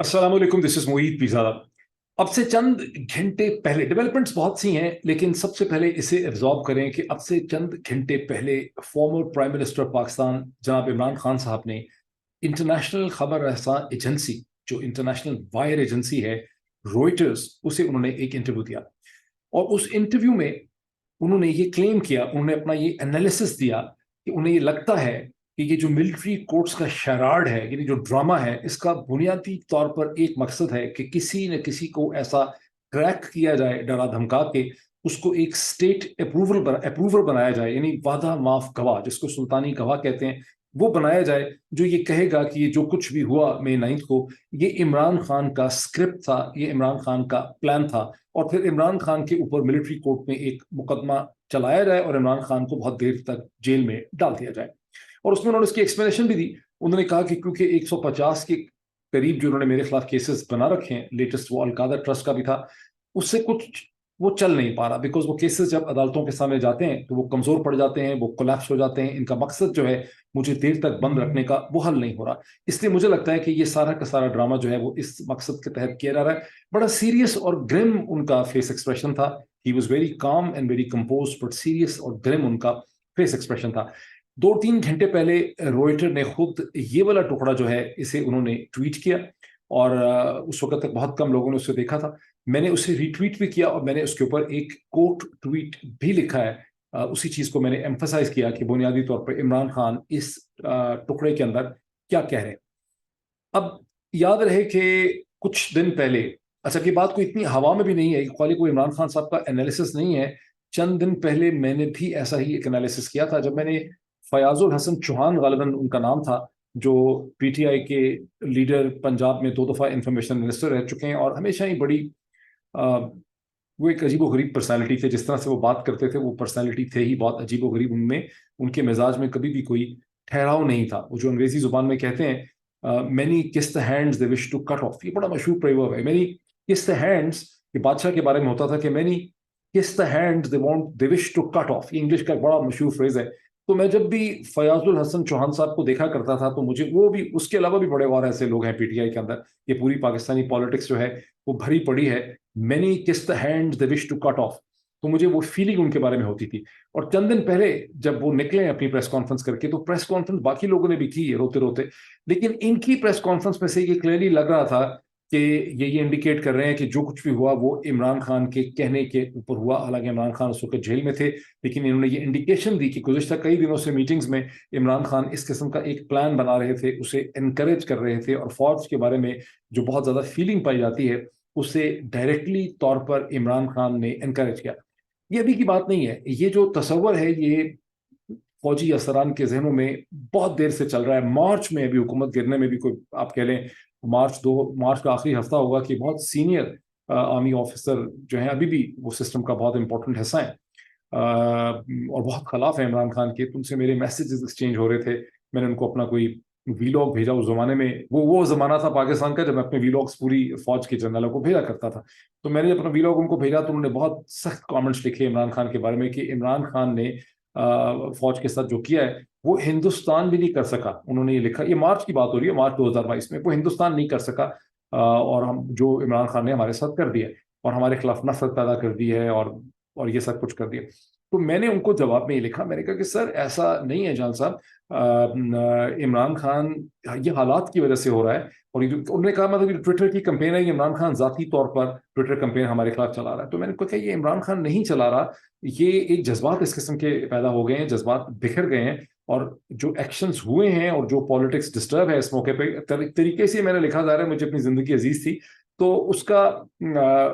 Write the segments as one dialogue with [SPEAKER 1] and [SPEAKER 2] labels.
[SPEAKER 1] अस्सलाम वालेकुम, this is Moid Pirzada. अब से चंद घंटे पहले डेवलपमेंट्स बहुत सी हैं, लेकिन सबसे पहले इसे एब्जॉर्ब करें कि अब से चंद घंटे पहले फॉर्मर प्राइम मिनिस्टर पाकिस्तान जनाब इमरान खान साहब ने इंटरनेशनल खबर रसा एजेंसी, जो इंटरनेशनल वायर एजेंसी है, रॉयटर्स, उसे उन्होंने एक इंटरव्यू दिया। और उस इंटरव्यू में उन्होंने ये क्लेम किया, उन्होंने अपना ये एनालिसिस दिया कि उन्हें ये लगता है कि ये जो मिलिट्री कोर्ट्स का शराड है, यानी जो ड्रामा है, इसका बुनियादी तौर पर एक मकसद है कि किसी न किसी को ऐसा क्रैक किया जाए, डरा धमका के उसको एक स्टेट अप्रूवल बनाया जाए, यानी वादा माफ गवाह, जिसको सुल्तानी गवाह कहते हैं, वो बनाया जाए, जो ये कहेगा कि ये जो कुछ भी हुआ मई 9 को, ये इमरान खान का स्क्रिप्ट था, ये इमरान खान का प्लान था। और फिर इमरान खान के ऊपर मिलिट्री कोर्ट में एक मुकदमा चलाया जाए और इमरान खान को बहुत देर तक जेल में डाल दिया जाए। और उसमें उन्होंने इसकी एक्सप्लेनेशन भी दी। उन्होंने कहा कि क्योंकि 150 के करीब जो उन्होंने मेरे खिलाफ केसेस बना रखे हैं, लेटेस्ट वो अलकादा ट्रस्ट का भी था, उससे कुछ वो चल नहीं पा रहा, बिकॉज वो केसेस जब अदालतों के सामने जाते हैं तो वो कमजोर पड़ जाते हैं, वो कोलैप्स हो जाते हैं। इनका मकसद जो है मुझे देर तक बंद रखने का, वो हल नहीं हो रहा। इसलिए मुझे लगता है कि ये सारा का सारा ड्रामा जो है वो इस मकसद के तहत किया जा रहा है। बड़ा सीरियस और ग्रिम उनका फेस एक्सप्रेशन था। He was very calm and very compose, but serious और ग्रिम उनका फेस एक्सप्रेशन था। 2-3 घंटे पहले रॉयटर ने खुद ये वाला टुकड़ा जो है, इसे उन्होंने ट्वीट किया। और उस वक्त तक बहुत कम लोगों ने उसे देखा था। मैंने उसे रीट्वीट भी किया और मैंने उसके ऊपर एक कोट ट्वीट भी लिखा है। उसी चीज को मैंने एम्फसाइज किया कि बुनियादी तौर पर इमरान खान इस टुकड़े के अंदर क्या कह रहे हैं। अब याद रहे कि कुछ दिन पहले, अच्छा की बात कोई इतनी हवा में भी नहीं है, खाली कोई इमरान खान साहब का एनालिसिस नहीं है। चंद दिन पहले मैंने भी ऐसा ही एक एनालिसिस किया था, जब मैंने फयाजुल हसन चौहान, गालिबन उनका नाम था, जो पीटीआई के लीडर, पंजाब में 2 दफा इंफॉर्मेशन मिनिस्टर रह चुके हैं और हमेशा ही बड़ी वो एक अजीबो गरीब पर्सनैलिटी थे। जिस तरह से वो बात करते थे, वो पर्सनैलिटी थे ही बहुत अजीबो गरीब। उनमें, उनके मिजाज में कभी भी कोई ठहराव नहीं था। वो जो अंग्रेजी जुबान में कहते हैं, many kiss the hands they wish to cut off, ये बड़ा मशहूर प्रयोग है। मैनी किस द हैंड्स, ये बादशाह के बारे में होता था कि many kiss the hands they want they wish to cut off, ये इंग्लिश का बड़ा मशहूर फ्रेज है। तो मैं जब भी फयाजुल हसन चौहान साहब को देखा करता था, तो मुझे वो भी, उसके अलावा भी बड़े और ऐसे लोग हैं पीटीआई के अंदर, ये पूरी पाकिस्तानी पॉलिटिक्स जो है वो भरी पड़ी है, many kiss the hands they wish to cut off. तो मुझे वो फीलिंग उनके बारे में होती थी। और चंद दिन पहले जब वो निकले अपनी प्रेस कॉन्फ्रेंस करके, तो प्रेस कॉन्फ्रेंस बाकी लोगों ने भी की रोते रोते, लेकिन इनकी प्रेस कॉन्फ्रेंस में से ये क्लियरली लग रहा था कि ये इंडिकेट कर रहे हैं कि जो कुछ भी हुआ वो इमरान खान के कहने के ऊपर हुआ। हालांकि इमरान खान उस वक्त जेल में थे, लेकिन इन्होंने ये इंडिकेशन दी कि गुज़िश्ता कई दिनों से मीटिंग्स में इमरान खान इस किस्म का एक प्लान बना रहे थे, उसे इनकरेज कर रहे थे, और फौज के बारे में जो बहुत ज़्यादा फीलिंग पाई जाती है, उसे डायरेक्टली तौर पर इमरान खान ने इनकरेज किया। ये अभी की बात नहीं है। ये जो तस्वर है, ये फौजी असरान के जहनों में बहुत देर से चल रहा है। मार्च में अभी हुकूमत गिरने में भी कोई, आप कह लें मार्च का आखिरी हफ्ता होगा, कि बहुत सीनियर आर्मी ऑफिसर जो हैं अभी भी वो सिस्टम का बहुत इंपॉर्टेंट हिस्सा है, और बहुत खिलाफ है इमरान खान के। तुमसे मेरे मैसेजेस एक्सचेंज हो रहे थे। मैंने उनको अपना कोई वीलॉग भेजा। उस जमाने में वो जमाना था पाकिस्तान का, जब मैं अपने वीलॉग्स पूरी फौज के जनरलों को भेजा करता था। तो मैंने जब अपना वीलॉग उनको भेजा, तो उन्होंने बहुत सख्त कमेंट्स लिखे इमरान खान के बारे में, कि इमरान खान ने फौज के साथ जो किया है वो हिंदुस्तान भी नहीं कर सका। उन्होंने ये लिखा, ये मार्च की बात हो रही है, मार्च 2022 में, वो हिंदुस्तान नहीं कर सका। और हम, जो इमरान खान ने हमारे साथ कर दिया, और हमारे खिलाफ नफरत पैदा कर दी है, और ये सब कुछ कर दिया। तो मैंने उनको जवाब में ये लिखा, मैंने कहा कि सर ऐसा नहीं है जान साहब, इमरान खान, ये हालात की वजह से हो रहा है। और उन्होंने कहा, मतलब ये ट्विटर की कंपेन है, ये इमरान खान जाती तौर पर ट्विटर कंपेन हमारे खिलाफ चला रहा है। तो मैंने कहा ये इमरान खान नहीं चला रहा, ये एक जज्बात इस किस्म के पैदा हो गए हैं, जज्बात बिखर गए हैं, और जो एक्शंस हुए हैं और जो पॉलिटिक्स डिस्टर्ब है इस मौके पे, तरीके से मैंने लिखा जा रहा है, मुझे अपनी जिंदगी अजीज थी, तो उसका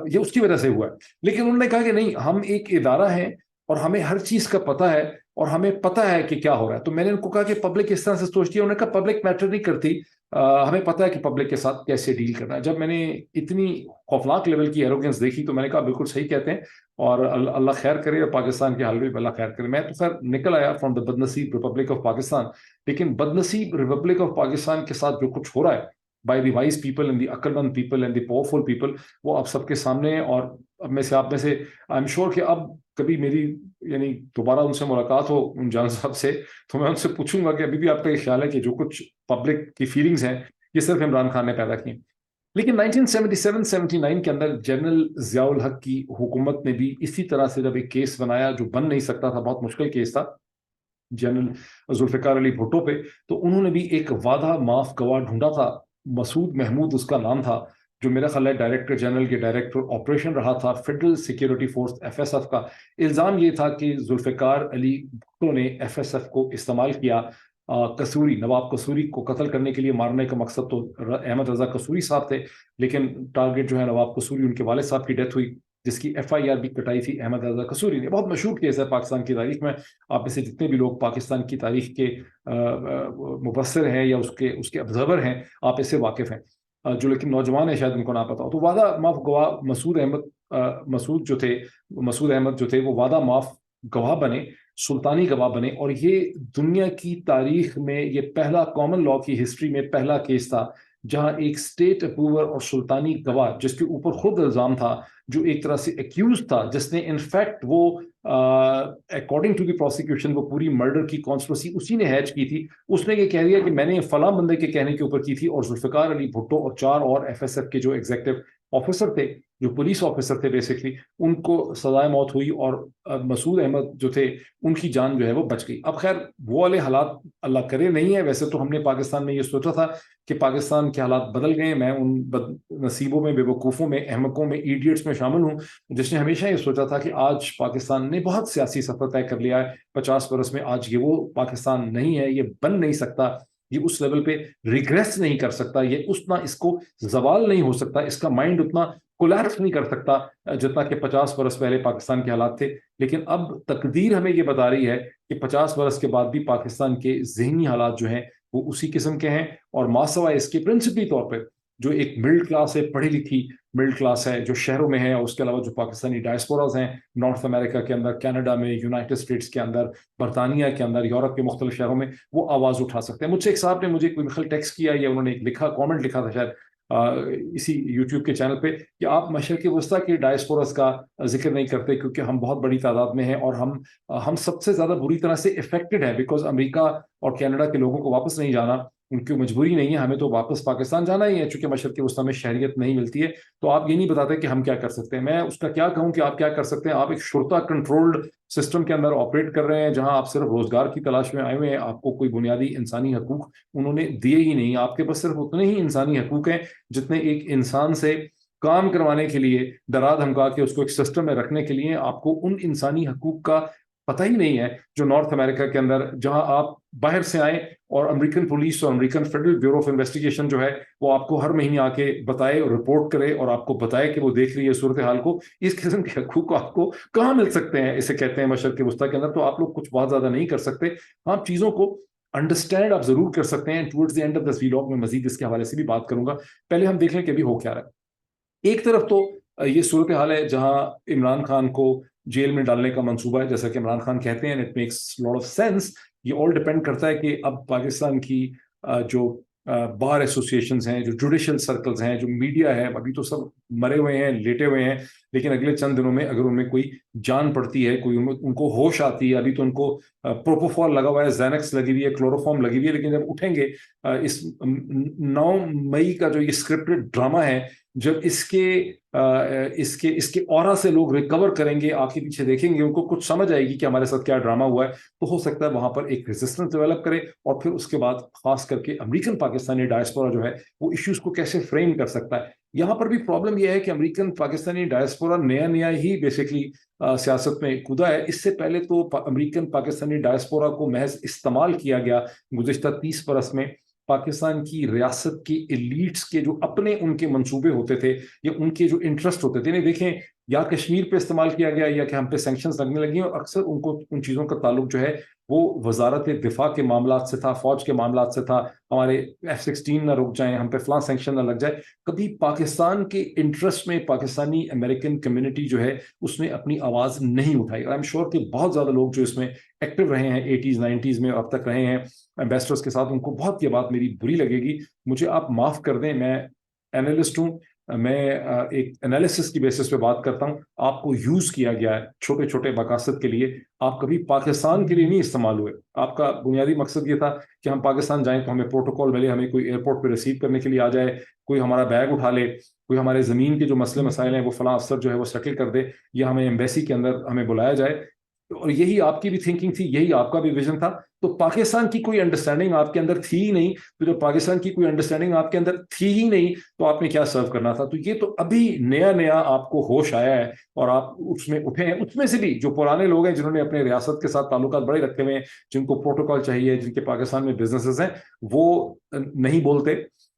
[SPEAKER 1] ये उसकी वजह से हुआ है। लेकिन उन्होंने कहा कि नहीं, हम एक इदारा हैं और हमें हर चीज का पता है, और हमें पता है कि क्या हो रहा है। तो मैंने उनको कहा कि पब्लिक इस तरह से सोचती है। उन्होंने कहा पब्लिक मैटर नहीं करती, हमें पता है कि पब्लिक के साथ कैसे डील करना है। जब मैंने इतनी खौफनाक लेवल की एरोगेंस देखी, तो मैंने कहा बिल्कुल सही कहते हैं, और अल्लाह खैर करे, और पाकिस्तान के हाल में भी अल्लाह खैर करे। मैं तो खैर निकल आया फ्रॉम द बदनसीब रिपब्लिक ऑफ पाकिस्तान, लेकिन बदनसीब रिपब्लिक ऑफ पाकिस्तान के साथ जो कुछ हो रहा है by the wise people and the अक्लमंद people and the powerful people, वो अब सबके सामने है। और अब में से, आप में से, आई एम श्योर कि अब कभी मेरी, यानी दोबारा उनसे मुलाकात हो, उन जान साहब से, तो मैं उनसे पूछूंगा कि अभी भी आपका ये ख्याल है कि जो कुछ पब्लिक की फीलिंग्स हैं, ये सिर्फ इमरान खान ने पैदा की। लेकिन 1977-79 के अंदर जनरल ज़ियाउल हक की हुकूमत ने भी इसी तरह से जब एक केस बनाया जो बन नहीं सकता था, बहुत मुश्किल केस था जनरल जुल्फ़िकार अली भुट्टो पे, तो उन्होंने भी एक वादा माफ गवाह ढूंढा था। मसूद महमूद उसका नाम था, जो मेरा ख्याल है डायरेक्टर जनरल के डायरेक्टर ऑपरेशन रहा था फेडरल सिक्योरिटी फोर्स एफएसएफ का। इल्ज़ाम ये था कि जुल्फ़िकार अली भुट्टो ने एफएसएफ को इस्तेमाल किया कसूरी, नवाब कसूरी को कत्ल करने के लिए। मारने का मकसद तो अहमद रजा कसूरी साहब थे, लेकिन टारगेट जो है नवाब कसूरी, उनके वालिद साहब की डेथ हुई, जिसकी एफआईआर भी कटाई थी अहमद रजा कसूरी ने। बहुत मशहूर केस है पाकिस्तान की तारीख में। आप में से जितने भी लोग पाकिस्तान की तारीख के मुबस्सिर हैं या उसके उसके ऑब्जर्वर हैं, आप इससे वाकिफ हैं। जो लेकिन नौजवान है शायद उनको ना पता हो। तो वादा माफ गवाह मसूद अहमद जो थे वो वादा माफ गवाह बने, सुल्तानी गवाह बने, और ये दुनिया की तारीख में ये पहला, कॉमन लॉ की हिस्ट्री में पहला केस था जहां एक स्टेट अप्रूवर और सुल्तानी गवाह, जिसके ऊपर खुद इल्जाम था, जो एक तरह से एक्यूज था, जिसने इनफैक्ट वो अकॉर्डिंग टू द प्रोसिक्यूशन वो पूरी मर्डर की कॉन्स्पिरेसी उसी ने हैच की थी। उसने ये कह दिया कि मैंने फलां बंदे के कहने के ऊपर की थी, और जुल्फ़िकार अली भुट्टो और 4 और एफएसएफ के जो एग्जीक्यूटिव ऑफिसर थे, जो पुलिस ऑफिसर थे बेसिकली, उनको सजाए मौत हुई, और मसूद अहमद जो थे उनकी जान जो है वो बच गई। अब खैर वो वाले हालात अल्लाह करे नहीं है। वैसे तो हमने पाकिस्तान में ये सोचा था कि पाकिस्तान के हालात बदल गए। मैं उन नसीबों में, बेवकूफ़ों में, अहमकों में, इडियट्स में शामिल हूँ जिसने हमेशा ये सोचा था कि आज पाकिस्तान ने बहुत सियासी सफर तय कर लिया है 50 बरस में। आज ये वो पाकिस्तान नहीं है, ये बन नहीं सकता, ये उस लेवल पे रिग्रेस नहीं कर सकता, ये उतना इसको जवाल नहीं हो सकता, इसका माइंड उतना कोलैप्स नहीं कर सकता जितना कि 50 बरस पहले पाकिस्तान के हालात थे। लेकिन अब तकदीर हमें ये बता रही है कि 50 बरस के बाद भी पाकिस्तान के जहनी हालात जो हैं वो उसी किस्म के हैं। और मासवा इसके प्रिंसिपली तौर पर जो एक मिडिल क्लास है, पढ़ी लिखी मिडिल क्लास है, जो शहरों में है, और उसके अलावा जो पाकिस्तानी डायस्पोराज हैं नॉर्थ अमेरिका के अंदर, कनाडा में, यूनाइटेड स्टेट्स के अंदर, बरतानिया के अंदर, यूरोप के मुख्तलिफ शहरों में, वो आवाज़ उठा सकते हैं। मुझसे एक साहब ने मुझे कोई मिसल टेक्स्ट किया या उन्होंने एक लिखा, कमेंट लिखा था शायद इसी यूट्यूब के चैनल पे, कि आप मशरक़ वस्ती के डायस्पोरास का जिक्र नहीं करते क्योंकि हम बहुत बड़ी तादाद में हैं, और हम सबसे ज़्यादा बुरी तरह से इफेक्टेड है, बिकॉज अमेरिका और कनाडा के लोगों को वापस नहीं जाना, उनकी मजबूरी नहीं है, हमें तो वापस पाकिस्तान जाना ही है, चूंकि मशरक़ वस्ती में शहरियत नहीं मिलती है। तो आप ये नहीं बताते कि हम क्या कर सकते हैं। मैं उसका क्या कहूँ कि आप क्या कर सकते हैं। आप एक शुरता कंट्रोल्ड सिस्टम के अंदर ऑपरेट कर रहे हैं, जहां आप सिर्फ रोजगार की तलाश में आए हुए हैं, आपको कोई बुनियादी इंसानी हकूक उन्होंने दिए ही नहीं। आपके पास सिर्फ उतने ही इंसानी हकूक हैं जितने एक इंसान से काम करवाने के लिए, डरा धमका के उसको एक सिस्टम में रखने के लिए। आपको उन इंसानी हकूक का पता ही नहीं है जो नॉर्थ अमेरिका के अंदर, जहां आप बाहर से आए और अमेरिकन पुलिस और American federal bureau of investigation जो है वो आपको हर महीने आके बताए और रिपोर्ट करे और आपको बताए कि वो देख रही है सूरत हाल को। इस किस्म के हकूक को आपको कहाँ मिल सकते हैं? इसे कहते हैं मशरक़ वस्ती के अंदर। तो आप लोग कुछ बहुत ज्यादा नहीं कर सकते। आप चीजों को अंडरस्टैंड आप जरूर कर सकते हैं। Towards the end of this vlog में मजीद इसके हवाले से भी बात करूंगा। पहले हम देख लें कि अभी हो क्या रहा है। एक तरफ तो ये सूरत हाल है जहां इमरान खान को जेल में डालने का मंसूबा है, जैसा कि इमरान खान कहते हैं, it makes lot of sense. ये ऑल डिपेंड करता है कि अब पाकिस्तान की जो बार एसोसिएशंस हैं, जो जुडिशल सर्कल्स हैं, जो मीडिया है, अभी तो सब मरे हुए हैं, लेटे हुए हैं, लेकिन अगले चंद दिनों में अगर उनमें कोई जान पड़ती है, कोई उनको होश आती है, अभी तो उनको प्रोपोफॉल लगा हुआ है, ज़ैनक्स लगी हुई है, क्लोरोफॉर्म लगी हुई है, लेकिन जब उठेंगे इस 9 मई का जो ये स्क्रिप्टेड ड्रामा है, जब इसके ऑरा से लोग रिकवर करेंगे, आंखें पीछे देखेंगे, उनको कुछ समझ आएगी कि हमारे साथ क्या ड्रामा हुआ है, तो हो सकता है वहां पर एक रेजिस्टेंस डेवलप करे। और फिर उसके बाद खास करके अमेरिकन पाकिस्तानी डायस्पोरा जो है वो इश्यूज को कैसे फ्रेम कर सकता है। यहाँ पर भी प्रॉब्लम यह है कि अमेरिकन पाकिस्तानी डायस्पोरा नया ही बेसिकली सियासत में कूदा है। इससे पहले तो अमेरिकन पाकिस्तानी डायस्पोरा को महज इस्तेमाल किया गया गुज़िश्ता 30 बरस में। पाकिस्तान की रियासत की एलीट्स के जो अपने उनके मंसूबे होते थे या उनके जो इंटरेस्ट होते थे, नहीं देखें, या कश्मीर पे इस्तेमाल किया गया या कि हम पे सैंक्शंस लगने लगी, और अक्सर उनको उन चीज़ों का ताल्लुक जो है वो वजारत दिफा के मामलात से था, फौज के मामलात से था। हमारे F-16 ना रुक जाएं, हम पे फलां सैंक्शन ना लग जाए। कभी पाकिस्तान के इंटरेस्ट में पाकिस्तानी अमेरिकन कम्युनिटी जो है उसने अपनी आवाज़ नहीं उठाई। और आई एम श्योर कि बहुत ज़्यादा लोग जो इसमें एक्टिव रहे हैं 80s 90s में और अब तक रहे हैं एम्बेसडर्स के साथ, उनको बहुत ये बात मेरी बुरी लगेगी। मुझे आप माफ़ कर दें, मैं एनालिस्ट हूँ, میں ایک انالیسس کی بیسس پہ بات کرتا ہوں. آپ کو یوز کیا گیا ہے چھوٹے چھوٹے مقاصد کے لیے, آپ کبھی پاکستان کے لیے نہیں استعمال ہوئے. آپ کا بنیادی مقصد یہ تھا کہ ہم پاکستان جائیں تو ہمیں پروٹوکول ملے, ہمیں کوئی ایئرپورٹ پہ ریسیو کرنے کے لیے آ جائے, کوئی ہمارا بیگ اٹھا لے, کوئی ہمارے زمین کے جو مسئلے مسائل ہیں وہ فلاں افسر جو ہے وہ سیٹل کر دے, یا ہمیں ایمبیسی کے اندر ہمیں بلایا جائے. اور یہی آپ کی بھی تھنکنگ تھی, یہی آپ کا بھی ویژن تھا. تو پاکستان کی کوئی انڈرسٹینڈنگ آپ کے اندر تھی ہی نہیں. تو جب پاکستان کی کوئی انڈرسٹینڈنگ آپ کے اندر تھی ہی نہیں تو آپ نے کیا سرو کرنا تھا؟ تو یہ تو ابھی نیا نیا آپ کو ہوش آیا ہے اور آپ اس میں اٹھے ہیں. اس میں سے بھی جو پرانے لوگ ہیں جنہوں نے اپنے ریاست کے ساتھ تعلقات بڑے رکھے ہوئے ہیں, جن کو پروٹوکال چاہیے, جن کے پاکستان میں بزنسز ہیں, وہ نہیں بولتے,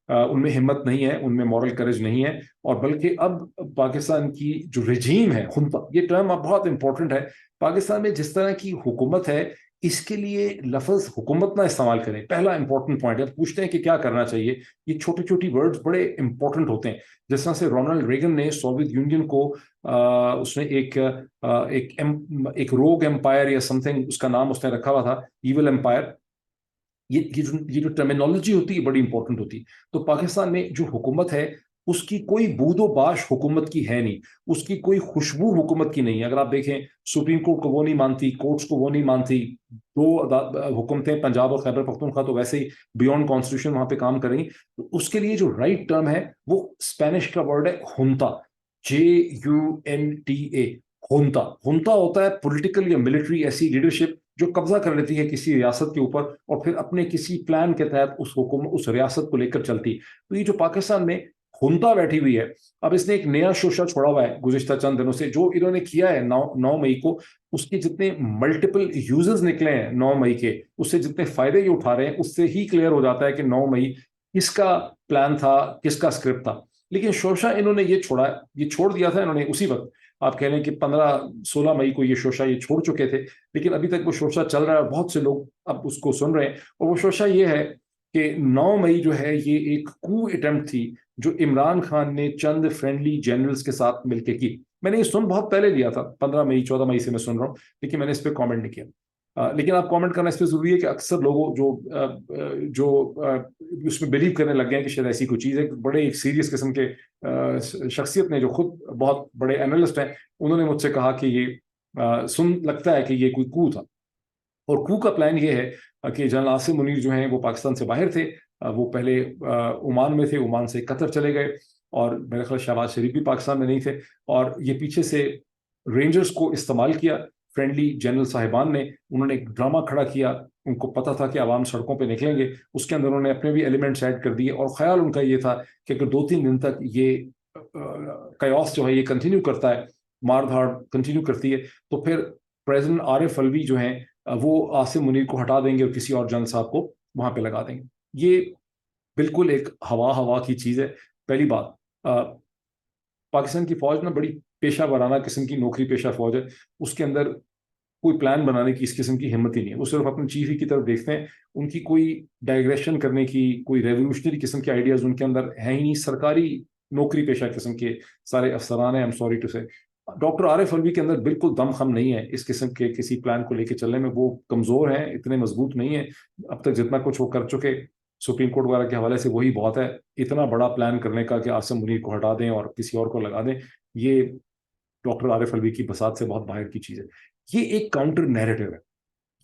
[SPEAKER 1] ان میں ہمت نہیں ہے, ان میں مورل کریج نہیں ہے. اور بلکہ اب پاکستان کی جو رجیم ہے, خنتا, یہ ٹرم اب بہت امپورٹنٹ ہے. پاکستان میں جس طرح کی حکومت ہے, اس کے لیے لفظ حکومت نہ استعمال کریں. پہلا امپورٹنٹ پوائنٹ ہے. پوچھتے ہیں کہ کیا کرنا چاہیے, یہ چھوٹی چھوٹی ورڈز بڑے امپورٹنٹ ہوتے ہیں. جس طرح سے رونالڈ ریگن نے سوویت یونین کو اس نے ایک روگ امپائر یا سم تھنگ اس کا نام اس نے رکھا ہوا تھا, ایول امپائر. یہ جو ٹرمینالوجی ہوتی ہے بڑی امپورٹنٹ ہوتی ہے. تو پاکستان میں جو حکومت ہے اس کی کوئی بود و باش حکومت کی ہے نہیں, اس کی کوئی خوشبو حکومت کی نہیں ہے. اگر آپ دیکھیں سپریم کورٹ کو وہ نہیں مانتی, کورٹس کو وہ نہیں مانتی. دو حکومتیں پنجاب اور خیبر پختونخوا تو ویسے ہی بیونڈ کانسٹیٹیوشن وہاں پہ کام کریں. تو اس کے لیے جو رائٹ ٹرم ہے وہ اسپینش کا ورڈ ہے ہنتا, JUNTA. ہنتا ہوتا ہے پولیٹیکل یا ملٹری ایسی لیڈرشپ جو قبضہ کر لیتی ہے کسی ریاست کے اوپر اور پھر اپنے کسی پلان کے تحت اس ریاست کو لے کر چلتی. تو یہ جو پاکستان میں ہنتا بیٹھی ہوئی ہے, اب اس نے ایک نیا شوشہ چھوڑا ہوا ہے گزشتہ چند دنوں سے, جو انہوں نے کیا ہے 9 مئی کو. اس کے جتنے ملٹیپل یوزز نکلے ہیں 9 مئی کے, اس سے جتنے فائدے یہ اٹھا رہے ہیں, اس سے ہی کلیئر ہو جاتا ہے کہ 9 مئی کس کا پلان تھا, کس کا اسکرپٹ تھا. لیکن شوشہ انہوں نے یہ چھوڑ دیا تھا انہوں نے اسی وقت. آپ کہہ لیں کہ 15-16 مئی کو یہ شوشہ یہ چھوڑ چکے تھے, لیکن ابھی تک وہ شوشہ چل رہا ہے. بہت سے لوگ اب اس کو سن رہے ہیں, اور وہ شوشہ یہ ہے کہ 9 مئی جو ہے یہ ایک کو اٹمپٹ تھی جو عمران خان نے چند فرینڈلی جنرلز کے ساتھ مل کے کی. میں نے یہ سن بہت پہلے لیا تھا, 15 مئی 14 مئی سے میں سن رہا ہوں, لیکن میں نے اس پہ کامنٹ نہیں کیا. لیکن آپ کامنٹ کرنا اس پہ ضروری ہے کہ اکثر لوگوں جو اس میں بلیو کرنے لگ گئے ہیں کہ شاید ایسی کوئی چیز ہے. بڑے ایک سیریس قسم کے شخصیت نے جو خود بہت بڑے اینالسٹ ہیں, انہوں نے مجھ سے کہا کہ یہ لگتا ہے کہ یہ کوئی کو تھا. اور کو کا پلان یہ ہے کہ جنرل عاصم منیر جو ہیں وہ پاکستان سے باہر تھے, وہ پہلے عمان میں تھے, عمان سے قطر چلے گئے, اور میرے خیال شہباز شریف بھی پاکستان میں نہیں تھے. اور یہ پیچھے سے رینجرز کو استعمال کیا فرینڈلی جنرل صاحبان نے. انہوں نے ایک ڈرامہ کھڑا کیا, ان کو پتا تھا کہ عوام سڑکوں پہ نکلیں گے, اس کے اندر انہوں نے اپنے بھی ایلیمنٹس ایڈ کر دیے, اور خیال ان کا یہ تھا کہ اگر 2-3 دن تک یہ کیوس جو ہے یہ کنٹینیو کرتا ہے, مار دھاڑ کنٹینیو کرتی ہے, تو پھر پریزیڈنٹ عارف الوی جو ہیں وہ عاصم منیر کو ہٹا دیں گے اور کسی اور جنرل صاحب کو وہاں پہ لگا دیں گے. یہ بالکل ایک ہوا کی چیز ہے. پہلی بات, پاکستان کی فوج نا بڑی پیشہ ورانہ قسم کی نوکری پیشہ فوج ہے. اس کے اندر کوئی پلان بنانے کی اس قسم کی ہمت ہی نہیں ہے. وہ صرف اپنے چیف ہی کی طرف دیکھتے ہیں. ان کی کوئی ڈائگریشن کرنے کی, کوئی ریولیوشنری قسم کے آئیڈیاز ان کے اندر ہیں ہی نہیں. سرکاری نوکری پیشہ قسم کے سارے افسران ہیں. ایم سوری ٹو سے ڈاکٹر عارف الوی کے اندر بالکل دم خم نہیں ہے اس قسم کے کسی پلان کو لے کے چلنے میں. وہ کمزور ہیں, اتنے مضبوط نہیں ہیں. اب تک جتنا کچھ وہ کر چکے سپریم کورٹ وغیرہ کے حوالے سے وہی بہت ہے. اتنا بڑا پلان کرنے کا کہ عاصم منیر کو ہٹا دیں اور کسی اور کو لگا دیں, یہ ڈاکٹر عارف الوی کی بساط سے بہت باہر کی چیز ہے. یہ ایک کاؤنٹر نیریٹو ہے.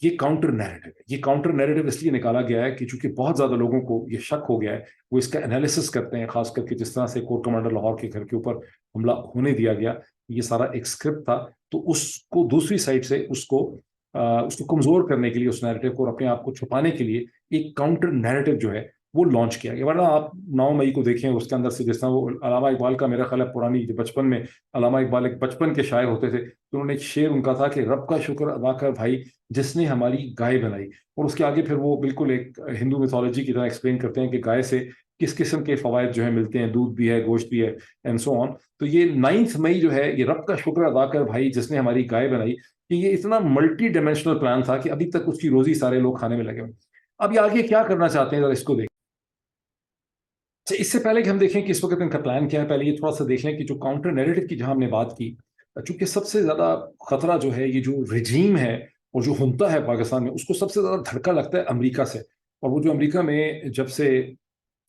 [SPEAKER 1] یہ کاؤنٹر نیریٹو اس لیے نکالا گیا ہے کہ چونکہ بہت زیادہ لوگوں کو یہ شک ہو گیا ہے, وہ اس کا انالیسس کرتے ہیں, خاص کر کے جس طرح سے کور کمانڈر لاہور کے گھر کے اوپر حملہ ہونے دیا گیا, یہ سارا ایک اسکرپٹ تھا. تو اس کو دوسری سائڈ سے اس کو کمزور کرنے کے لیے, اس نیریٹو کو اور اپنے آپ کو چھپانے کے لیے ایک کاؤنٹر نیریٹو جو ہے وہ لانچ کیا گیا. ورنہ آپ 9 مئی کو دیکھیں, اس کے اندر سے جس طرح وہ علامہ اقبال کا میرا خیال ہے پرانی بچپن میں علامہ اقبال ایک بچپن کے شاعر ہوتے تھے, تو انہوں نے ایک شعر ان کا تھا کہ رب کا شکر ادا کر بھائی جس نے ہماری گائے بنائی. اور اس کے آگے پھر وہ بالکل ایک ہندو میتھولوجی کی طرح ایکسپلین کرتے ہیں کہ گائے سے کس قسم کے فوائد جو ہیں ملتے ہیں, دودھ بھی ہے, گوشت بھی ہے, اینڈ سو آن. تو یہ 9 مئی جو ہے یہ رب کا شکر ادا کر بھائی جس نے ہماری گائے بنائی, کہ یہ اتنا ملٹی ڈائمینشنل پلان تھا کہ ابھی تک اس کی روزی سارے لوگ کھانے میں لگے ہوئے. اب یہ آگے کیا کرنا چاہتے ہیں ذرا اس کو دیکھ. اس سے پہلے کہ ہم دیکھیں کہ اس وقت ان کا پلان کیا ہے, پہلے یہ تھوڑا سا دیکھ لیں کہ جو کاؤنٹر نیریٹو کی جہاں ہم نے بات کی, چونکہ سب سے زیادہ خطرہ جو ہے یہ جو رجیم ہے اور جو ہنتا ہے پاکستان میں, اس کو سب سے زیادہ دھڑکا لگتا ہے امریکہ سے. اور وہ جو امریکہ میں جب سے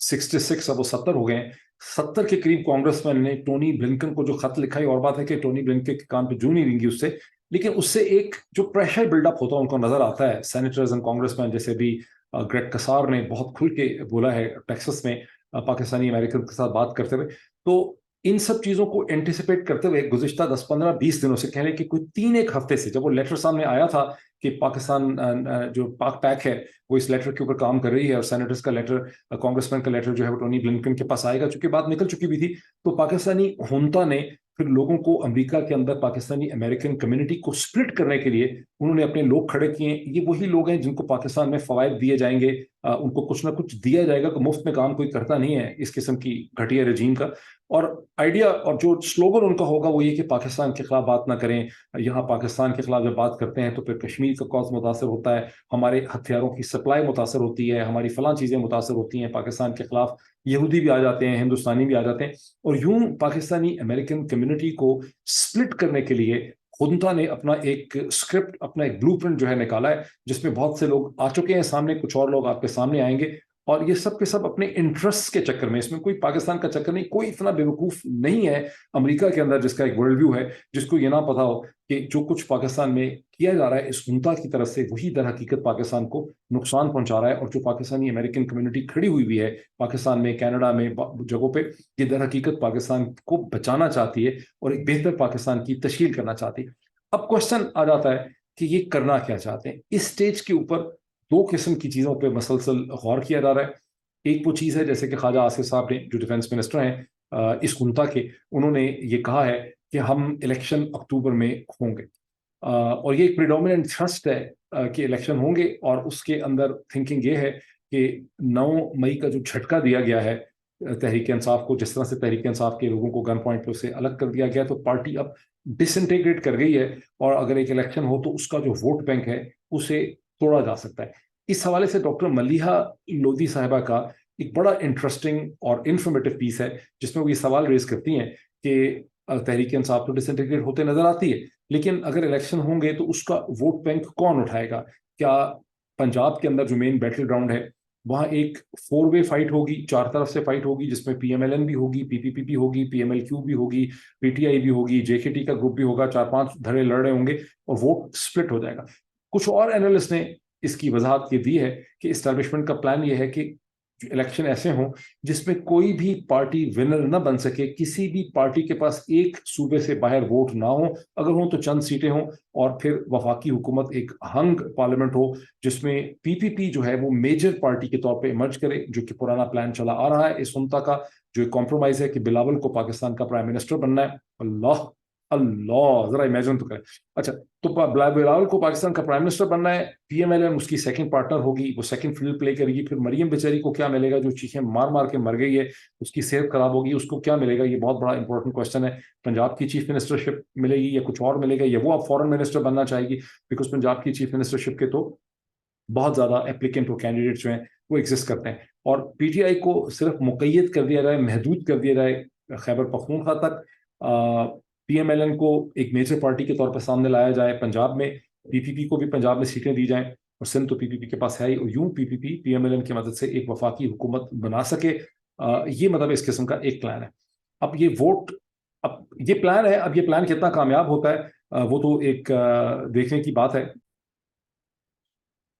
[SPEAKER 1] 66 اب وہ 70 ہو گئے ہیں, 70 के करीब कांग्रेसमैन ने टोनी ब्लिंकन को जो खत लिखा है, और बात है कि टोनी ब्लिंकन के कान पे जू नहीं रेंगी उससे, लेकिन उससे एक जो प्रेशर बिल्डअप होता है उनको नजर आता है। सेनेटर्स एंड कांग्रेसमैन जैसे भी ग्रेग कसार ने बहुत खुल के बोला है टेक्सास में पाकिस्तानी अमेरिकन के साथ बात करते हुए। तो इन सब चीजों को एंटिसिपेट करते हुए गुज़िश्ता 10, 15, 20 दिनों से, कह लें कि कोई 3-1 हफ्ते से, जब वो लेटर सामने आया था कि पाकिस्तान जो पाक पैक है वो इस लेटर के ऊपर काम कर रही है और सेनेटर्स का लेटर, कांग्रेसमैन का लेटर जो है वो टोनी ब्लिंकन के पास आएगा, चूंकि बात निकल चुकी भी थी, तो पाकिस्तानी हुंता ने फिर लोगों को अमेरिका के अंदर पाकिस्तानी अमेरिकन कम्युनिटी को स्प्लिट करने के लिए उन्होंने अपने लोग खड़े किए। ये वही लोग हैं जिनको पाकिस्तान में फवायद दिए जाएंगे, उनको कुछ ना कुछ दिया जाएगा, कि मुफ्त में काम कोई करता नहीं है इस किस्म की घटिया रजीम का। और आइडिया और जो स्लोगन उनका होगा वो ये कि पाकिस्तान के खिलाफ बात ना करें, यहाँ पाकिस्तान के खिलाफ जब बात करते हैं तो फिर कश्मीर का कॉज मुतासर होता है, हमारे हथियारों की सप्लाई मुतासर होती है, हमारी फलां चीज़ें मुतासर होती हैं, पाकिस्तान के खिलाफ यहूदी भी आ जाते हैं, हिंदुस्तानी भी आ जाते हैं। और यूं पाकिस्तानी अमेरिकन कम्युनिटी को स्प्लिट करने के लिए खुंता ने अपना एक स्क्रिप्ट, अपना एक ब्लूप्रिंट जो है निकाला है, जिसमें बहुत से लोग आ चुके हैं सामने, कुछ और लोग आपके सामने आएंगे, और ये सब के सब अपने इंटरेस्ट के चक्कर में, इसमें कोई पाकिस्तान का चक्कर नहीं, कोई इतना बेवकूफ नहीं है अमेरिका के अंदर जिसका एक वर्ल्ड व्यू है, जिसको ये ना पता हो कि जो कुछ पाकिस्तान में किया जा रहा है इस खुंता की तरफ से, वही दर हकीकत पाकिस्तान को नुकसान पहुंचा रहा है। और जो पाकिस्तानी अमेरिकन कम्युनिटी खड़ी हुई भी है पाकिस्तान में, कनाडा में, जगहों पे, ये दर हकीकत पाकिस्तान को बचाना चाहती है और एक बेहतर पाकिस्तान की तश्कील करना चाहती है। अब क्वेश्चन आ जाता है कि ये करना क्या चाहते हैं। इस स्टेज के ऊपर दो किस्म की चीज़ों पे मसलसल गौर किया जा रहा है। एक वो चीज़ है जैसे कि ख्वाजा आसिफ साहब ने, जो डिफेंस मिनिस्टर हैं इस खुंता के, उन्होंने ये कहा है कि हम इलेक्शन अक्टूबर में होंगे, और ये एक प्रिडोमिनेंट थ्रस्ट है कि इलेक्शन होंगे, और उसके अंदर थिंकिंग ये है कि 9 मई का जो झटका दिया गया है तहरीक इंसाफ को, जिस तरह से तहरीक इंसाफ के लोगों को गन पॉइंट पे से अलग कर दिया गया, तो पार्टी अब डिसइंटीग्रेट कर गई है, और अगर एक इलेक्शन हो तो उसका जो वोट बैंक है उसे तोड़ा जा सकता है। इस हवाले से डॉक्टर मलिहा लोधी साहिबा का एक बड़ा इंटरेस्टिंग और इंफॉर्मेटिव पीस है, जिसमें वो ये सवाल रेज करती हैं कि तहरीक इंसाफ तो डिसइंटीग्रेट होते नजर आती है, लेकिन अगर इलेक्शन होंगे तो उसका वोट बैंक कौन उठाएगा? क्या पंजाब के अंदर जो मेन बैटल ग्राउंड है वहां एक 4 वे फाइट होगी, 4 तरफ से फाइट होगी, जिसमें पीएमएलएन भी होगी, पीपीपी भी होगी, पीएमएलक्यू भी होगी, पीटीआई भी होगी, जेकेटी का ग्रुप भी होगा, 4-5 धड़े लड़ रहे होंगे और वोट स्प्लिट हो जाएगा। कुछ और एनालिस्ट ने इसकी वजाहत ये दी है कि इस्टेब्लिशमेंट का प्लान ये है कि इलेक्शन ऐसे हों जिसमें कोई भी पार्टी विनर न बन सके, किसी भी पार्टी के पास एक सूबे से बाहर वोट ना हो, अगर हो तो चंद सीटें हों, और फिर वफाकी हुकूमत एक हंग पार्लियामेंट हो जिसमें पीपीपी जो है वो मेजर पार्टी के तौर पे इमर्ज करे, जो कि पुराना प्लान चला आ रहा है इस उमता का, जो एक कॉम्प्रोमाइज है कि बिलावल को पाकिस्तान का प्राइम मिनिस्टर बनना है। अल्लाह अल्लाह, जरा इमेजिन तो करें। अच्छा, तो बिलावल को पाकिस्तान का प्राइम मिनिस्टर बनना है, पीएमएलएन उसकी सेकंड पार्टनर होगी, वो सेकंड फील्ड प्ले करेगी, फिर मरियम बेचारी को क्या मिलेगा जो चीखें मार मार के मर गई है, उसकी सेहत खराब होगी, उसको क्या मिलेगा? ये बहुत बड़ा इंपॉर्टेंट क्वेश्चन है। पंजाब की चीफ मिनिस्टरशिप मिलेगी या कुछ और मिलेगा, या वो अब फॉरेन मिनिस्टर बनना चाहेगी? बिकॉज पंजाब की चीफ मिनिस्टरशिप के तो बहुत ज्यादा एप्लीकेंट और कैंडिडेट जो हैं वो एग्जिस्ट करते हैं, और पीटीआई को सिर्फ मुकैयद कर दिया जाए, महदूद कर दिया जाए खैबर पख्तूनख्वा तक, पीएमएलएन को एक मेजर पार्टी के तौर पर सामने लाया जाए पंजाब में, पीपीपी को भी पंजाब में सीटें दी जाएं, और सिंध तो पीपीपी के पास है ही, और यूं पीपीपी पीएमएलएन की मदद से एक वफाकी हुकूमत बना सके। ये मतलब इस किस्म का एक प्लान है। अब ये वोट, अब ये प्लान है, अब ये प्लान कितना कामयाब होता है वो तो एक देखने की बात है।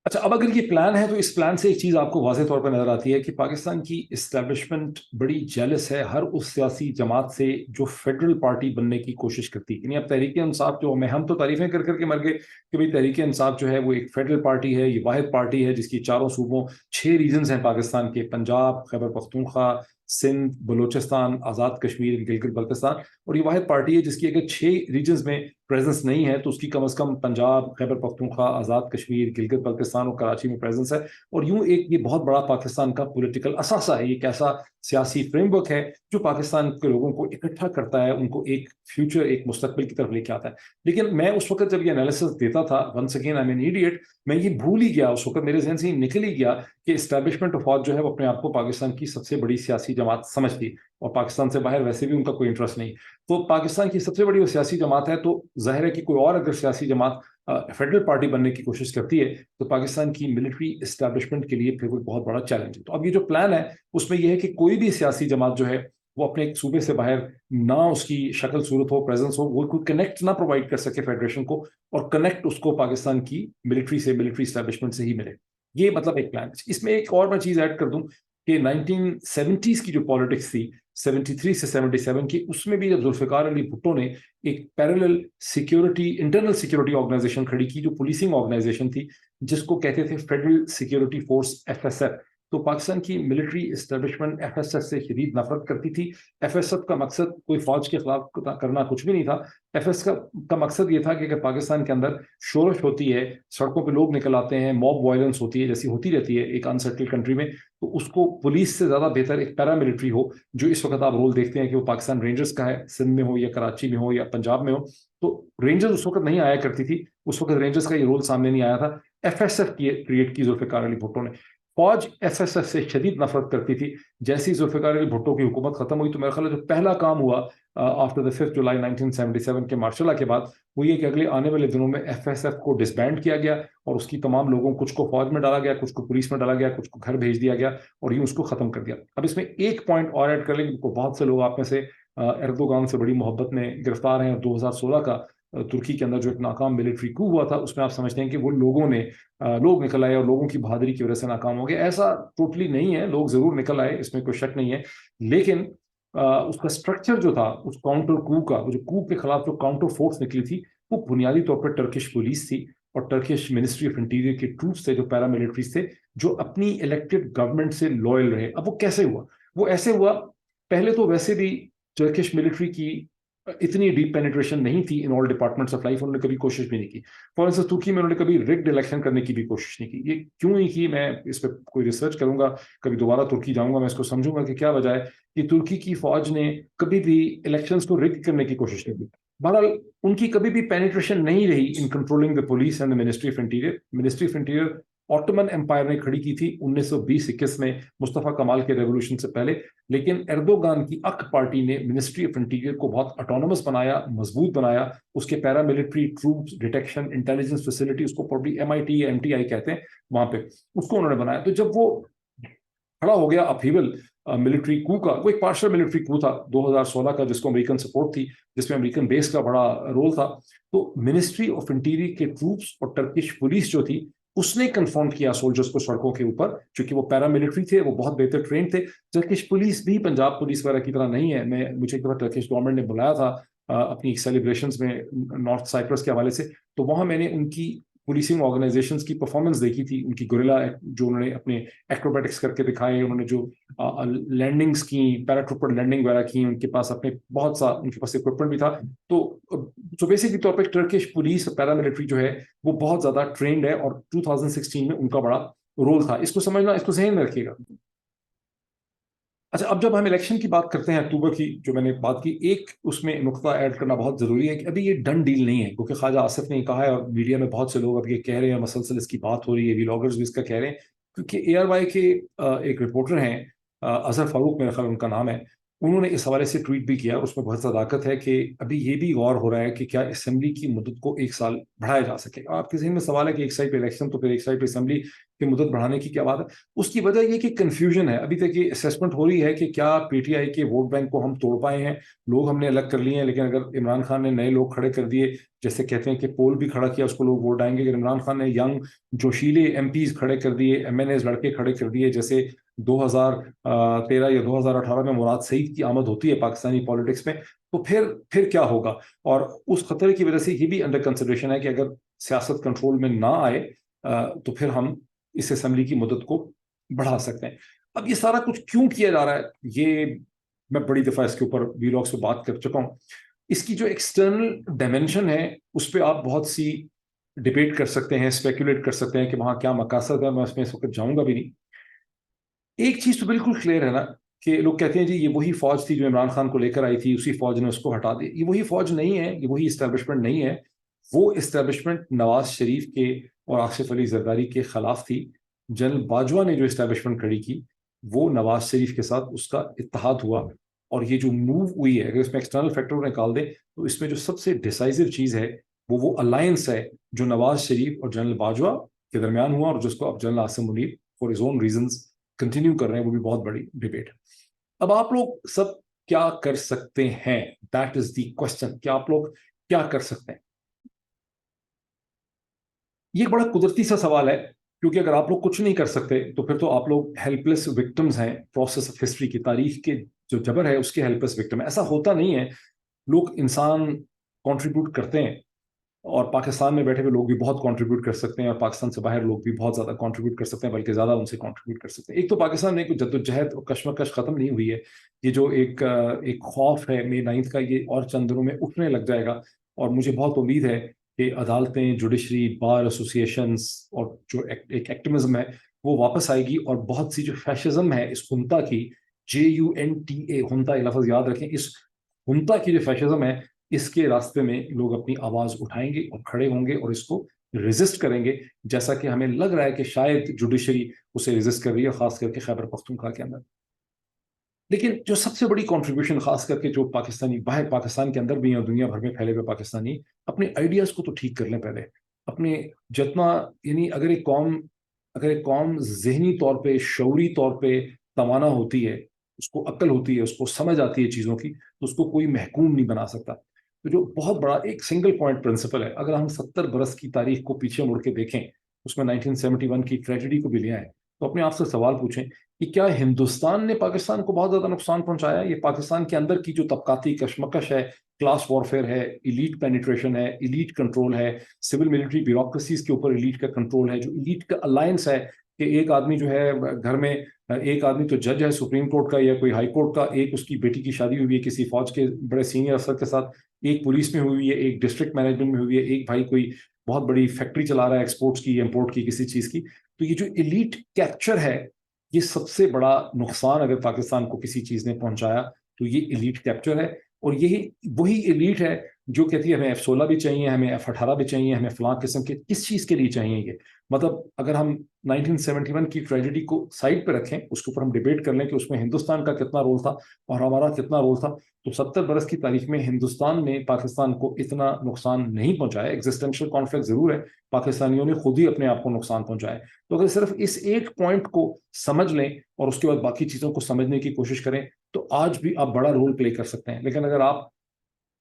[SPEAKER 1] अच्छा, अब अगर ये प्लान है तो इस प्लान से एक चीज आपको वाज़ेह तौर पर नजर आती है कि पाकिस्तान की इस्टेब्लिशमेंट बड़ी जेलस है हर उस सियासी जमात से जो फेडरल पार्टी बनने की कोशिश करती है। यानी अब तहरीक इंसाफ जो, मैं हम तो तारीफें कर करके मर गए कि भाई तहरीक इंसाफ जो है वो एक फेडरल पार्टी है, ये वाहिद पार्टी है जिसकी चारों सूबों 6 रीजन्स हैं पाकिस्तान के, पंजाब, खैबर पख्तूनख्वा, सिंध, बलूचिस्तान, आज़ाद कश्मीर, गिलगित बल्तिस्तान, और ये वाहिद पार्टी है जिसकी अगर 6 रीजन्स में प्रेजेंस नहीं है तो उसकी कम से कम पंजाब, खैबर पख्तूनख्वा, आज़ाद कश्मीर, गिलगित बल्तिस्तान और कराची में प्रेजेंस है। और यूं एक ये बहुत बड़ा पाकिस्तान का पॉलिटिकल असासा है, एक ऐसा सियासी फ्रेमवर्क है जो पाकिस्तान के लोगों को इकट्ठा करता है, उनको एक फ्यूचर, एक मुस्तकबिल की तरफ लेके आता है। लेकिन मैं उस वक्त जब ये एनालिसिस देता था, once again I am an idiot, मैं ये भूल ही गया, उस वक्त मेरे जहन से निकल ही गया कि इस्टेब्लिशमेंट ऑफ फौज जो है वो अपने आप को पाकिस्तान की सबसे बड़ी सियासी जमात समझती, और पाकिस्तान से बाहर वैसे भी उनका कोई इंटरेस्ट नहीं। तो पाकिस्तान की सबसे बड़ी वो सियासी जमात है, तो जाहिर है कि कोई और अगर सियासी जमात फेडरल पार्टी बनने की कोशिश करती है तो पाकिस्तान की मिलिट्री इस्टेब्लिशमेंट के लिए फिर कोई बहुत बड़ा चैलेंज है। तो अब ये जो प्लान है उसमें यह है कि कोई भी सियासी जमात जो है وہ اپنے ایک صوبے سے باہر نہ اس کی شکل صورت ہو, پریزنس ہو, وہ کوئی کنیکٹ نہ پرووائڈ کر سکے فیڈریشن کو, اور کنیکٹ اس کو پاکستان کی ملٹری سے, ملٹری اسٹیبلشمنٹ سے ہی ملے. یہ مطلب ایک پلان. اس میں ایک اور میں چیز ایڈ کر دوں کہ 1970s کی جو پالیٹکس تھی 73 سے 77 کی, اس میں بھی جب ذوالفقار علی بھٹو نے ایک parallel security, internal security organisation کھڑی کی, جو پولیسنگ آرگنائزیشن تھی, جس کو کہتے تھے فیڈرل سیکیورٹی فورس, FSF. تو پاکستان کی ملٹری اسٹیبلشمنٹ FSF سے شدید نفرت کرتی تھی. FSF کا مقصد کوئی فوج کے خلاف کرنا کچھ بھی نہیں تھا. FSF کا مقصد یہ تھا کہ اگر پاکستان کے اندر شورش ہوتی ہے, سڑکوں پہ لوگ نکل آتے ہیں, موب وائلنس ہوتی ہے جیسی ہوتی رہتی ہے ایک انسرٹل کنٹری میں, تو اس کو پولیس سے زیادہ بہتر ایک پیرا ملٹری ہو, جو اس وقت آپ رول دیکھتے ہیں کہ وہ پاکستان رینجرز کا ہے, سندھ میں ہو یا کراچی میں ہو یا پنجاب میں ہو. تو رینجرز اس وقت نہیں آیا کرتی تھی, اس وقت رینجرز کا یہ رول سامنے نہیں آیا تھا. FSF کریٹ کی ذوالفقار علی بھٹو نے. فوج FSF سے شدید نفرت کرتی تھی. جیسی ذوالفقار علی بھٹو کی حکومت ختم ہوئی, تو میرا خیال ہے جو پہلا کام ہوا آفٹر the 5 جولائی 1977 کے مارشل لا کے بعد, وہ یہ کہ اگلے آنے والے دنوں میں FSF کو ڈسبینڈ کیا گیا, اور اس کی تمام لوگوں, کچھ کو فوج میں ڈالا گیا, کچھ کو پولیس میں ڈالا گیا, کچھ کو گھر بھیج دیا گیا, اور یوں اس کو ختم کر دیا. اب اس میں ایک پوائنٹ اور ایڈ کر لیں, بہت سے لوگ آپ میں سے اردوغان سے بڑی محبت میں گرفتار ہیں, اور 2016 کا ترکی کے اندر جو ایک ناکام ملٹری کو ہوا تھا, اس میں آپ سمجھتے ہیں کہ وہ لوگ نکل آئے اور لوگوں کی بہادری کی وجہ سے ناکام ہو گئے. ایسا ٹوٹلی نہیں ہے, لوگ ضرور نکل آئے, اس میں کوئی شک نہیں ہے, لیکن اس کا اسٹرکچر جو تھا, اس کاؤنٹر کو کا, جو کو کے خلاف جو کاؤنٹر فورس نکلی تھی, وہ بنیادی طور پر ٹرکش پولیس تھی اور ٹرکش منسٹری آف انٹیریئر کے ٹروپس تھے, جو پیرا ملٹریز تھے, جو اپنی الیکٹڈ گورنمنٹ سے لوئل رہے. اب وہ کیسے ہوا؟ وہ ایسے ہوا, پہلے تو ویسے بھی ٹرکش ملٹری کی اتنی ڈیپ پینیٹریشن نہیں تھی ان آل ڈپارٹمنٹس آف لائف, انہوں نے کبھی کوشش بھی نہیں کی. فار انسٹنس ترکی میں انہوں نے کبھی ریگڈ الیکشن کرنے کی بھی کوشش نہیں کی. یہ کیوں نہیں کی, میں اس پہ کوئی ریسرچ کروں گا, کبھی دوبارہ ترکی جاؤں گا, میں اس کو سمجھوں گا کہ کیا وجہ ہے کہ ترکی کی فوج نے کبھی بھی الیکشنز کو ریگ کرنے کی کوشش نہیں کی. بہرحال ان کی کبھی بھی پینیٹریشن نہیں رہی in controlling the police and the ministry of interior. Ministry of interior Ottoman empire نے کھڑی کی تھی 1920-21 میں, مصطفیٰ کمال کے ریولوشن سے پہلے, لیکن اردوغان کی اک پارٹی نے منسٹری آف انٹیریئر کو بہت اٹونومس بنایا, مضبوط بنایا. اس کے paramilitary troops, detection, intelligence facility, اس کو پروبلی MIT یا MTI کہتے ہیں وہاں پہ, اس کو انہوں نے بنایا. تو جب وہ کھڑا ہو گیا اپہیول ملٹری کو کا, وہ ایک پارشل ملٹری کو تھا 2016 کا, جس کو امریکن سپورٹ تھی, جس میں امریکن بیس کا بڑا رول تھا. تو منسٹری آف انٹیریئر کے ٹروپس اور ٹرکش پولیس جو تھی, اس نے کنفرنٹ کیا سولجرز کو سڑکوں کے اوپر, چونکہ وہ پیرا ملٹری تھے, وہ بہت بہتر ٹرین تھے. ٹرکش پولیس بھی پنجاب پولیس وغیرہ کی طرح نہیں ہے. مجھے ایک دفعہ ٹرکش گورنمنٹ نے بلایا تھا اپنی سیلیبریشنز میں نارتھ سائپرس کے حوالے سے, تو وہاں میں نے ان کی پولیسنگ آرگنائزیشنز کی پرفارمنس دیکھی تھی, ان کی گوریلا جو انہوں نے اپنے ایکروبیٹکس کر کے دکھائے, انہوں نے جو لینڈنگز کی, پیراٹروپر لینڈنگ وغیرہ کی, ان کے پاس اپنے بہت سا ان کے پاس اکوپمنٹ بھی تھا. تو بیسکلی طور پہ ٹرکش پولیس پیرا ملٹری جو ہے وہ بہت زیادہ ٹرینڈ ہے, اور 2016 میں ان کا بڑا رول تھا. اس کو سمجھنا, اس کو ذہن میں رکھیے گا. اچھا, اب جب ہم الیکشن کی بات کرتے ہیں اکتوبر کی, جو میں نے بات کی, ایک اس میں نقطہ ایڈ کرنا بہت ضروری ہے کہ ابھی یہ ڈن ڈیل نہیں ہے, کیونکہ خواجہ آصف نے کہا ہے, اور میڈیا میں بہت سے لوگ اب یہ کہہ رہے ہیں, مسلسل اس کی بات ہو رہی ہے, ویلاگرز بھی اس کا کہہ رہے ہیں, کیونکہ ARY کے ایک رپورٹر ہیں اظہر فاروق, میرا خیال ان کا نام ہے, انہوں نے اس حوالے سے ٹویٹ بھی کیا, اس میں بہت صداقت ہے کہ ابھی یہ بھی غور ہو رہا ہے کہ کیا اسمبلی کی مدت کو 1 سال بڑھایا جا سکے. آپ کے ذہن میں سوال ہے کہ ایک سائڈ پہ الیکشن تو پھر ایک سائڈ پہ اسمبلی کی مدت بڑھانے کی کیا بات ہے؟ اس کی وجہ یہ کہ کنفیوژن ہے. ابھی تک یہ اسیسمنٹ ہو رہی ہے کہ کیا PTI کے ووٹ بینک کو ہم توڑ پائے ہیں, لوگ ہم نے الگ کر لیے ہیں, لیکن اگر عمران خان نے نئے لوگ کھڑے کر دیے, جیسے کہتے ہیں کہ پول بھی کھڑا کیا, اس کو لوگ ووٹ آئیں گے. اگر عمران خان نے ینگ جوشیلے MPs کھڑے کر دیے, MNAs لڑکے کھڑے کر دیے, جیسے 2013 یا 2018 میں مراد سعید کی آمد ہوتی ہے پاکستانی پالیٹکس میں, تو پھر کیا ہوگا؟ اور اس خطرے کی وجہ سے یہ بھی انڈر کنسیڈریشن ہے کہ اگر سیاست کنٹرول میں نہ آئے تو پھر ہم اس اسمبلی کی مدت کو بڑھا سکتے ہیں. اب یہ سارا کچھ کیوں کیا جا رہا ہے, یہ میں بڑی دفعہ اس کے اوپر ویلاگس پہ بات کر چکا ہوں. اس کی جو ایکسٹرنل ڈائمینشن ہے, اس پہ آپ بہت سی ڈبیٹ کر سکتے ہیں, اسپیکولیٹ کر سکتے ہیں کہ وہاں کیا مقاصد ہے, میں اس میں اس وقت جاؤں گا بھی نہیں. ایک چیز تو بالکل کلیئر ہے نا, کہ لوگ کہتے ہیں جی یہ وہی فوج تھی جو عمران خان کو لے کر آئی تھی, اسی فوج نے اس کو ہٹا دیا. یہ وہی فوج نہیں ہے, یہ وہی اسٹیبلشمنٹ نہیں ہے. وہ اسٹیبلشمنٹ نواز شریف کے اور آصف علی زرداری کے خلاف تھی. جنرل باجوہ نے جو اسٹیبلشمنٹ کھڑی کی, وہ نواز شریف کے ساتھ اس کا اتحاد ہوا. اور یہ جو موو ہوئی ہے, اگر اس میں ایکسٹرنل فیکٹر نکال دیں تو اس میں جو سب سے ڈیسائزو چیز ہے وہ الائنس ہے جو نواز شریف اور جنرل باجوہ کے درمیان ہوا, اور جس کو اب general Asim Munir for his own reasons continue کر رہے ہیں. وہ بھی بہت بڑی ڈبیٹ ہے. اب آپ لوگ سب क्या कर सकते हैं, दैट इज द क्वेश्चन, कि आप लोग क्या कर सकते हैं। ये एक बड़ा कुदरती सा सवाल है, क्योंकि अगर आप लोग कुछ नहीं कर सकते तो फिर तो आप लोग हेल्पलेस विक्टिम्स हैं, प्रोसेस ऑफ हिस्ट्री की, तारीख के जो जबर है उसके हेल्पलेस विक्टिम है। ऐसा होता नहीं है, लोग इंसान कंट्रीब्यूट करते हैं, और पाकिस्तान में बैठे हुए लोग भी बहुत कंट्रीब्यूट कर सकते हैं, और पाकिस्तान से बाहर लोग भी बहुत ज्यादा कंट्रीब्यूट कर सकते हैं, बल्कि ज्यादा उनसे कंट्रीब्यूट कर सकते हैं। एक तो पाकिस्तान में कोई जद्दोजहद और कश्मकश खत्म नहीं हुई है। ये जो एक खौफ है मई 9 का, ये और चंद दिनों में उठने लग जाएगा, और मुझे बहुत उम्मीद है कि अदालतें, जुडिशरी, बार एसोसिएशंस और जो एक एक्टिविज्म है वो वापस आएगी, और बहुत सी जो फैशिज्म है इस हुंता की, JUNTA, हुंता, ये लफ्ज याद रखें, इस हुंता की जो फैशिज्म है इसके रास्ते में लोग अपनी आवाज उठाएंगे और खड़े होंगे और इसको रेजिस्ट करेंगे, जैसा कि हमें लग रहा है कि शायद जुडिशरी उसे रेजिस्ट कर रही है, खास करके खैबर पख्तूनख्वा के अंदर। लेकिन जो सबसे बड़ी कंट्रीब्यूशन, खास करके जो पाकिस्तानी बाहर पाकिस्तान के अंदर भी हैं, दुनिया भर में फैले हुए पाकिस्तानी, अपने आइडियाज को तो ठीक कर लें पहले। अपने जितना, यानी अगर एक कौम जहनी तौर पे, शऊरी तौर पे तवाना होती है, उसको अक्ल होती है, उसको समझ आती है चीज़ों की, तो उसको कोई महकूम नहीं बना सकता। तो जो बहुत बड़ा एक सिंगल पॉइंट प्रिंसिपल है, अगर हम 70 बरस की तारीख को पीछे मुड़ के देखें, उसमें 1971 की ट्रेजेडी को भी ले आए, तो अपने आप से सवाल पूछें कि क्या हिंदुस्तान ने पाकिस्तान को बहुत ज्यादा नुकसान पहुंचाया? ये पाकिस्तान के अंदर की जो तबकाती कशमकश है, क्लास वॉरफेयर है, इलीट पेनिट्रेशन है, इलीट कंट्रोल है, सिविल मिलिट्री ब्यूरोक्रेसीज के ऊपर इलीट का कंट्रोल है, जो इलीट का अलायंस है कि एक आदमी जो है घर में, एक आदमी तो जज है सुप्रीम कोर्ट का या कोई हाई कोर्ट का, एक उसकी बेटी की शादी हुई है किसी फौज के बड़े सीनियर अफसर के साथ, एक पुलिस में हुई है, एक डिस्ट्रिक्ट मैनेजमेंट में हुई है, एक भाई कोई बहुत बड़ी फैक्ट्री चला रहा है एक्सपोर्ट्स की, इम्पोर्ट की, किसी चीज की। तो ये जो इलीट कैप्चर है, ये सबसे बड़ा नुकसान अगर पाकिस्तान को किसी चीज ने पहुंचाया तो ये इलीट कैप्चर है। और यही वही इलीट है जो कहती है हमें F-16 भी चाहिए, हमें F-18 भी चाहिए, हमें फलां किस्म के, किस चीज के लिए चाहिए ये। मतलब अगर हम 1971 की ट्रेजेडी को साइड पे रखें, उसके ऊपर हम डिबेट कर लें कि उसमें हिंदुस्तान का कितना रोल था और हमारा कितना रोल था, तो 70 बरस की तारीख में हिंदुस्तान ने पाकिस्तान को इतना नुकसान नहीं पहुंचाया। एग्जिस्टेंशियल कॉन्फ्लिक्ट जरूर है, पाकिस्तानियों ने खुद ही अपने आप को नुकसान पहुंचाया। तो अगर सिर्फ इस एक पॉइंट को समझ लें और उसके बाद बाकी चीजों को समझने की कोशिश करें, तो आज भी आप बड़ा रोल प्ले कर सकते हैं। लेकिन अगर आप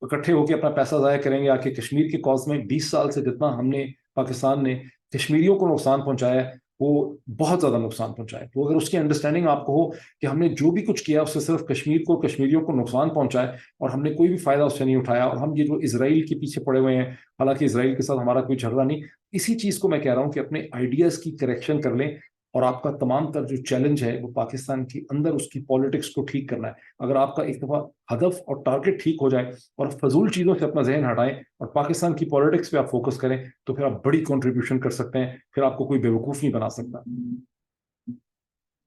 [SPEAKER 1] इकट्ठे होकर अपना पैसा जाया करेंगे आके कश्मीर के कॉज में, 20 साल से जितना हमने, पाकिस्तान ने कश्मीरियों को नुकसान पहुंचाया है, वो बहुत ज्यादा नुकसान पहुंचाया। तो अगर उसकी अंडरस्टैंडिंग आपको हो कि हमने जो भी कुछ किया उससे सिर्फ कश्मीर को, कश्मीरियों को नुकसान पहुंचाया और हमने कोई भी फायदा उससे नहीं उठाया, और हम ये जो इसराइल के पीछे पड़े हुए हैं, हालांकि इसराइल के साथ हमारा कोई झगड़ा नहीं, इसी चीज को मैं कह रहा हूं कि अपने आइडियाज की करेक्शन कर लें, और आपका तमाम तर जो चैलेंज है वो पाकिस्तान के अंदर उसकी पॉलिटिक्स को ठीक करना है। अगर आपका एक दफा हदफ और टारगेट ठीक हो जाए और फजूल चीजों से अपना जहन हटाएं और पाकिस्तान की पॉलिटिक्स पे आप फोकस करें, तो फिर आप बड़ी कंट्रीब्यूशन कर सकते हैं, फिर आपको कोई बेवकूफ नहीं बना सकता।